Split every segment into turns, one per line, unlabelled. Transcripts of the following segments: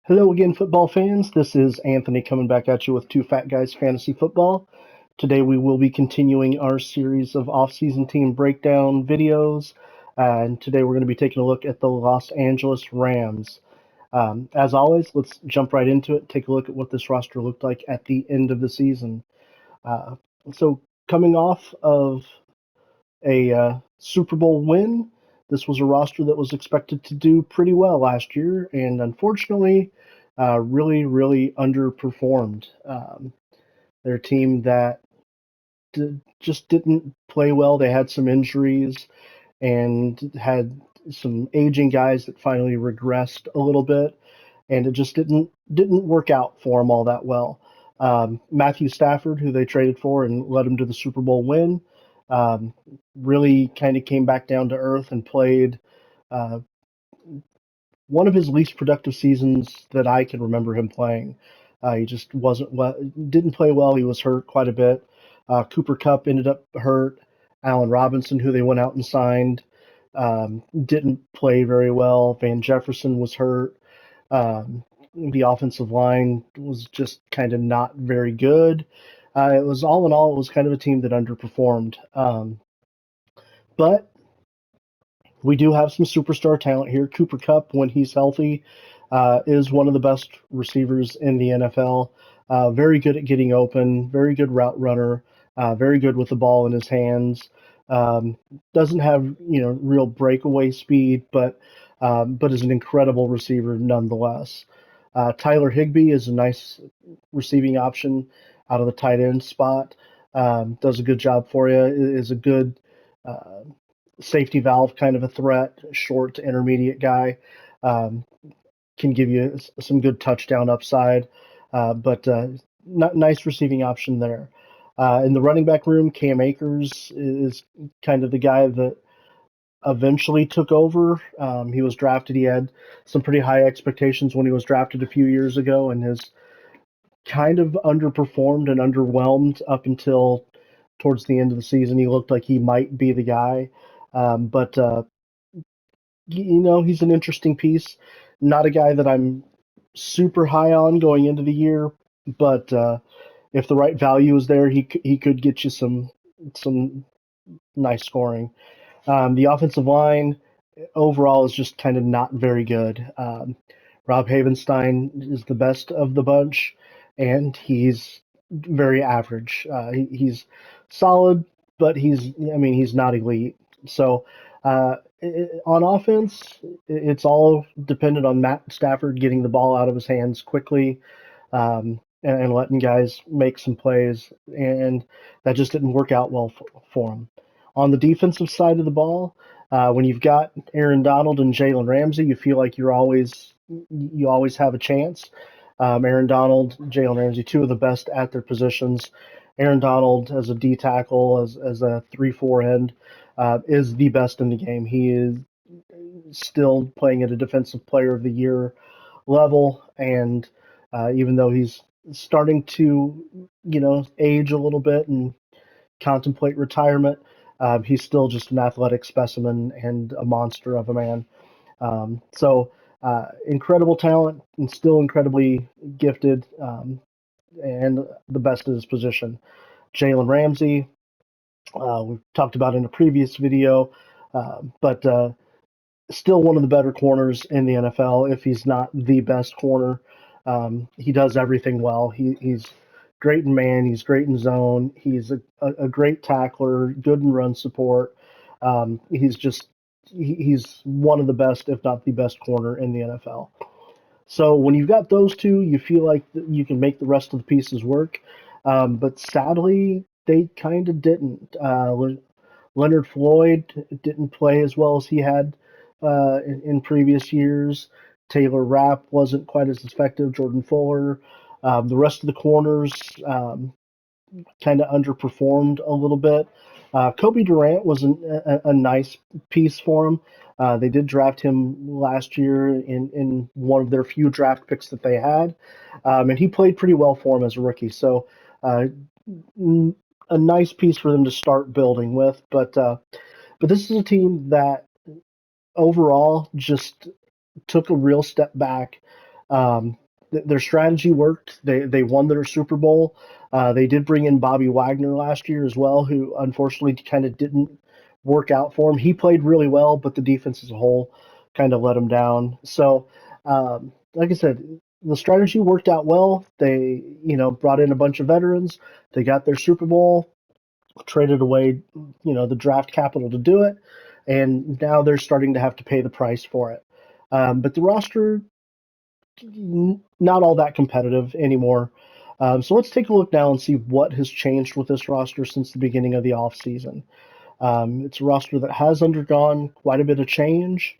Hello again, football fans. This is Anthony coming back at you with Two Fat Guys Fantasy Football. Today we will be continuing our series of off-season team breakdown videos, and today we're going to be taking a look at the Los Angeles Rams. As always, let's jump right into it, take a look at what this roster looked like at the end of the season. Uh, so, coming off of a Super Bowl win. This was a roster that was expected to do pretty well last year, and unfortunately, really underperformed. They're a team that just didn't play well. They had some injuries and had some aging guys that finally regressed a little bit, and it just didn't work out for them all that well. Matthew Stafford, who they traded for and led them to the Super Bowl win, um, really kind of came back down to earth and played uh, one of his least productive seasons that I can remember him playing. He just wasn't well, didn't play well. He was hurt quite a bit. Cooper Kupp ended up hurt. Allen Robinson, who they went out and signed, didn't play very well. Van Jefferson was hurt. The offensive line was just kind of not very good. It was all in all, it was kind of a team that underperformed. But we do have some superstar talent here. Cooper Kupp, when he's healthy, is one of the best receivers in the NFL. Very good at getting open, very good route runner, very good with the ball in his hands. Um, doesn't have real breakaway speed, but is an incredible receiver nonetheless. Tyler Higbee is a nice receiving option out of the tight end spot. Does a good job for you. Is a good uh, safety valve kind of a threat, short to intermediate guy. Um, can give you some good touchdown upside, but not nice receiving option there. In the running back room, Cam Akers is kind of the guy that eventually took over. He was drafted. He had some pretty high expectations when he was drafted a few years ago, and has kind of underperformed and underwhelmed up until towards the end of the season. He looked like he might be the guy, but he's an interesting piece. Not a guy that I'm super high on going into the year, but if the right value is there, he could get you some nice scoring. The offensive line overall is just kind of not very good. Rob Havenstein is the best of the bunch, and he's very average. He's solid, but he's not elite. So on offense, it's all dependent on Matt Stafford getting the ball out of his hands quickly, and letting guys make some plays, and that just didn't work out well for him. On the defensive side of the ball, when you've got Aaron Donald and Jalen Ramsey, you feel like you always have a chance. Aaron Donald, Jalen Ramsey, two of the best at their positions. Aaron Donald as a D tackle, as a 3-4 end, is the best in the game. He is still playing at a Defensive Player of the Year level, and even though he's starting to, age a little bit and contemplate retirement, he's still just an athletic specimen and a monster of a man. So incredible talent and still incredibly gifted, and the best in his position. Jalen Ramsey, we've talked about in a previous video, but still one of the better corners in the NFL, if he's not the best corner. He does everything well. He's great in man. He's great in zone. He's a great tackler, good in run support. He's one of the best, if not the best corner in the NFL. So when you've got those two, you feel like you can make the rest of the pieces work. But sadly, they kind of didn't. Leonard Floyd didn't play as well as he had in previous years. Taylor Rapp wasn't quite as effective. Jordan Fuller. The rest of the corners kind of underperformed a little bit. Kobe Durant was a nice piece for him. They did draft him last year in one of their few draft picks that they had, and he played pretty well for him as a rookie. So uh, a nice piece for them to start building with. But this is a team that overall just took a real step back. Their strategy worked. They won their Super Bowl. They did bring in Bobby Wagner last year as well, who unfortunately kind of didn't work out for him. He played really well, but the defense as a whole kind of let him down. So, like I said, the strategy worked out well. They, brought in a bunch of veterans. They got their Super Bowl, traded away, the draft capital to do it, and now they're starting to have to pay the price for it. But the roster, not all that competitive anymore. So let's take a look now and see what has changed with this roster since the beginning of the offseason. It's a roster that has undergone quite a bit of change,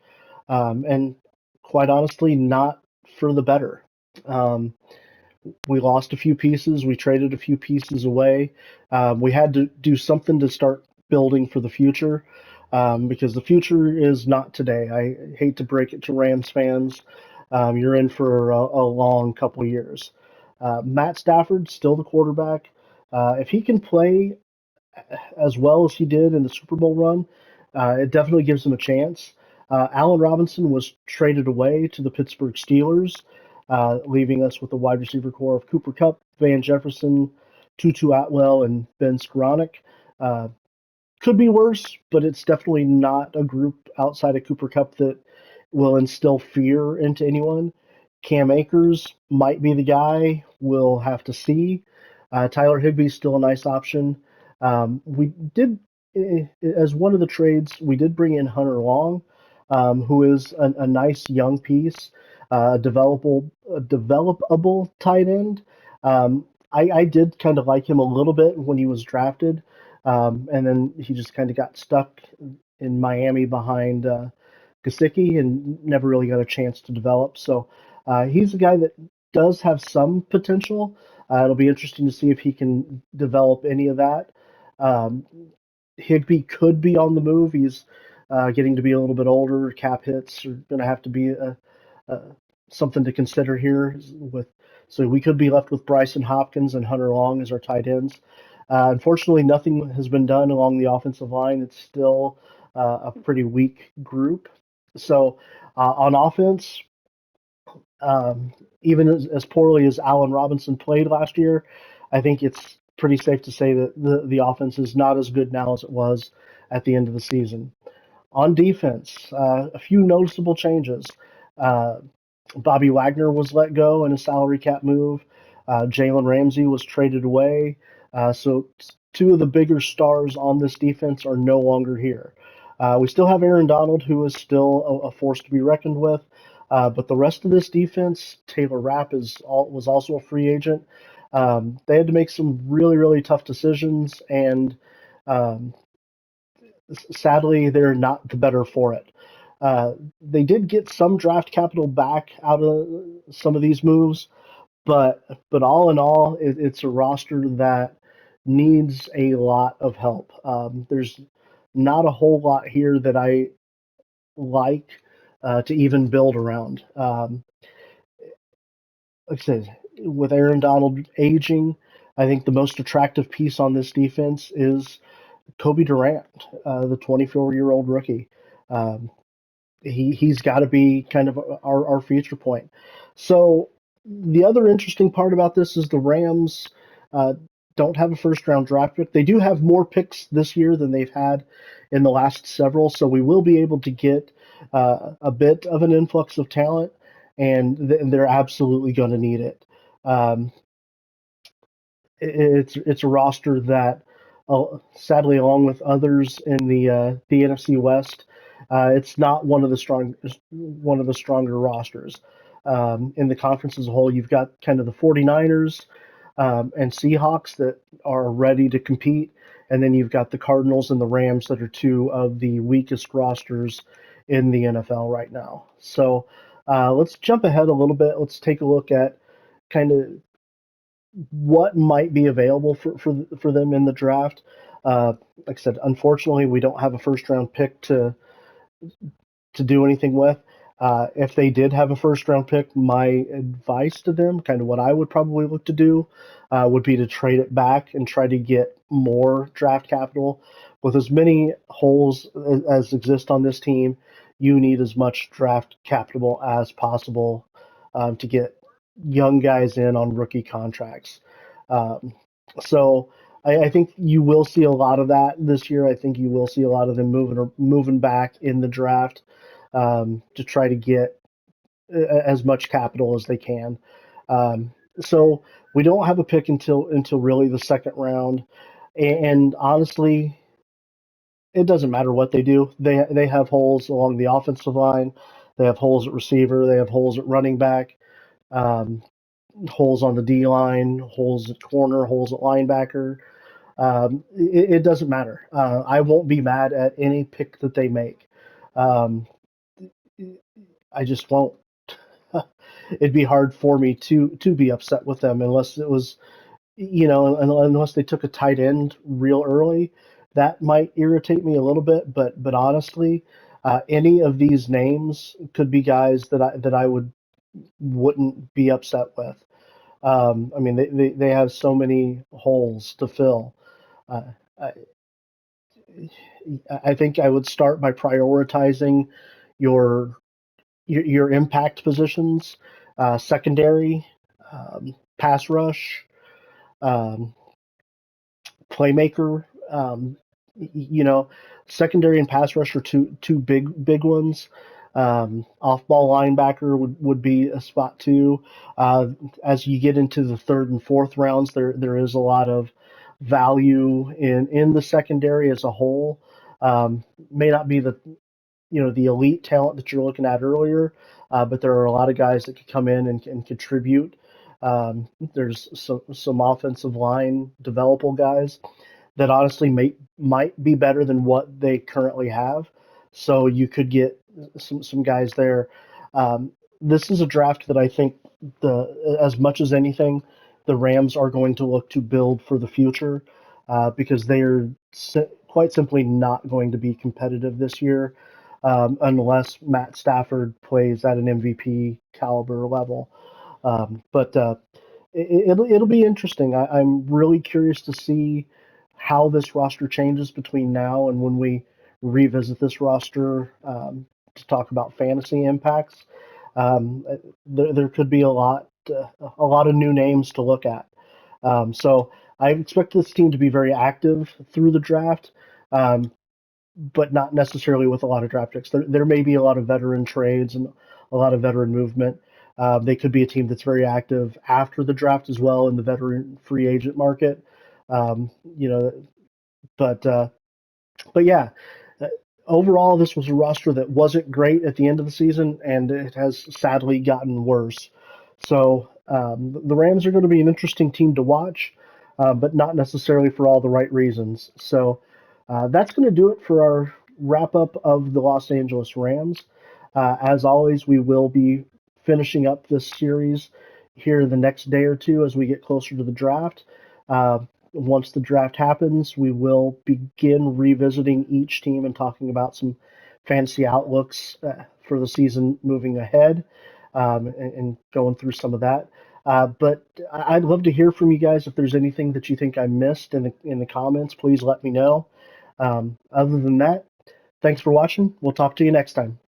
and quite honestly, not for the better. Um, we lost a few pieces. We traded a few pieces away. We had to do something to start building for the future, because the future is not today. I hate to break it to Rams fans. You're in for a long couple of years. Matt Stafford, still the quarterback. If he can play as well as he did in the Super Bowl run, it definitely gives him a chance. Allen Robinson was traded away to the Pittsburgh Steelers, leaving us with a wide receiver core of Cooper Kupp, Van Jefferson, Tutu Atwell, and Ben Skoranek. Uh, could be worse, but it's definitely not a group outside of Cooper Kupp that will instill fear into anyone. Cam Akers might be the guy. We'll have to see. Tyler Higbee's still a nice option. We did, as one of the trades, we did bring in Hunter Long, who is a nice young piece, a developable tight end. I did kind of like him a little bit when he was drafted, and then he just kind of got stuck in Miami behind Gesicki and never really got a chance to develop. So he's a guy that does have some potential. It'll be interesting to see if he can develop any of that. Um, Higby could be on the move. He's getting to be a little bit older. Cap hits are going to have to be a, something to consider here. So we could be left with Bryson Hopkins and Hunter Long as our tight ends. Unfortunately, nothing has been done along the offensive line. It's still a pretty weak group. So on offense, even as poorly as Allen Robinson played last year, I think it's pretty safe to say that the offense is not as good now as it was at the end of the season. On defense, a few noticeable changes. Uh, Bobby Wagner was let go in a salary cap move. Jalen Ramsey was traded away. So two of the bigger stars on this defense are no longer here. We still have Aaron Donald, who is still a force to be reckoned with. But the rest of this defense, Taylor Rapp was also a free agent. They had to make some really, really tough decisions, and um, sadly, they're not the better for it. They did get some draft capital back out of some of these moves, but all in all, it's a roster that needs a lot of help. There's not a whole lot here that I like to even build around. Like I said, with Aaron Donald aging, I think the most attractive piece on this defense is Kobe Durant, the 24-year-old rookie. Um, he's got to be kind of our future point. So the other interesting part about this is the Rams uh, don't have a first round draft pick. They do have more picks this year than they've had in the last several, so we will be able to get a bit of an influx of talent, and they're absolutely going to need it. Um, it's a roster that, sadly, along with others in the NFC West, it's not one of the stronger rosters. In the conference as a whole, you've got kind of the 49ers and Seahawks that are ready to compete, and then you've got the Cardinals and the Rams that are two of the weakest rosters in the NFL right now. So let's jump ahead a little bit. Let's take a look at kind of what might be available for them in the draft. Like I said, unfortunately, we don't have a first round pick to do anything with. If they did have a first round pick, my advice to them, kind of what I would probably look to do, would be to trade it back and try to get more draft capital. With as many holes as exist on this team, you need as much draft capital as possible to get young guys in on rookie contracts. Um, so I think you will see a lot of that this year. I think you will see a lot of them moving back in the draft to try to get as much capital as they can. So we don't have a pick until really the second round, and honestly, it doesn't matter what they do. They have holes along the offensive line, they have holes at receiver, they have holes at running back, um, holes on the D line, holes at corner, holes at linebacker. It doesn't matter. I won't be mad at any pick that they make. Um, I just won't. It'd be hard for me to be upset with them unless it was, unless they took a tight end real early. That might irritate me a little bit, but honestly, any of these names could be guys that I wouldn't be upset with. I mean, they have so many holes to fill. Uh, I, I think I would start by prioritizing your your impact positions, secondary, pass rush, um, playmaker. You know, secondary and pass rush are two big ones. Off ball linebacker would be a spot too. As you get into the third and fourth rounds, there is a lot of value in the secondary as a whole. May not be the elite talent that you're looking at earlier, but there are a lot of guys that could come in and contribute. There's some offensive line developable guys that honestly might be better than what they currently have. So you could get some guys there. Um, this is a draft that I think as much as anything, the Rams are going to look to build for the future because they are quite simply not going to be competitive this year unless Matt Stafford plays at an MVP caliber level. But it'll be interesting. I'm really curious to see how this roster changes between now and when we revisit this roster to talk about fantasy impacts. Um, there could be a lot of new names to look at. So I expect this team to be very active through the draft, but not necessarily with a lot of draft picks. There may be a lot of veteran trades and a lot of veteran movement. They could be a team that's very active after the draft as well in the veteran free agent market. Um, you know, but uh, but yeah, uh, overall, this was a roster that wasn't great at the end of the season, and it has sadly gotten worse. So the Rams are going to be an interesting team to watch, but not necessarily for all the right reasons. So that's going to do it for our wrap up of the Los Angeles Rams. As always, we will be finishing up this series here the next day or two as we get closer to the draft. Uh, Once the draft happens, we will begin revisiting each team and talking about some fantasy outlooks for the season moving ahead and going through some of that. But I'd love to hear from you guys if there's anything that you think I missed in the comments. Please let me know. Other than that, thanks for watching. We'll talk to you next time.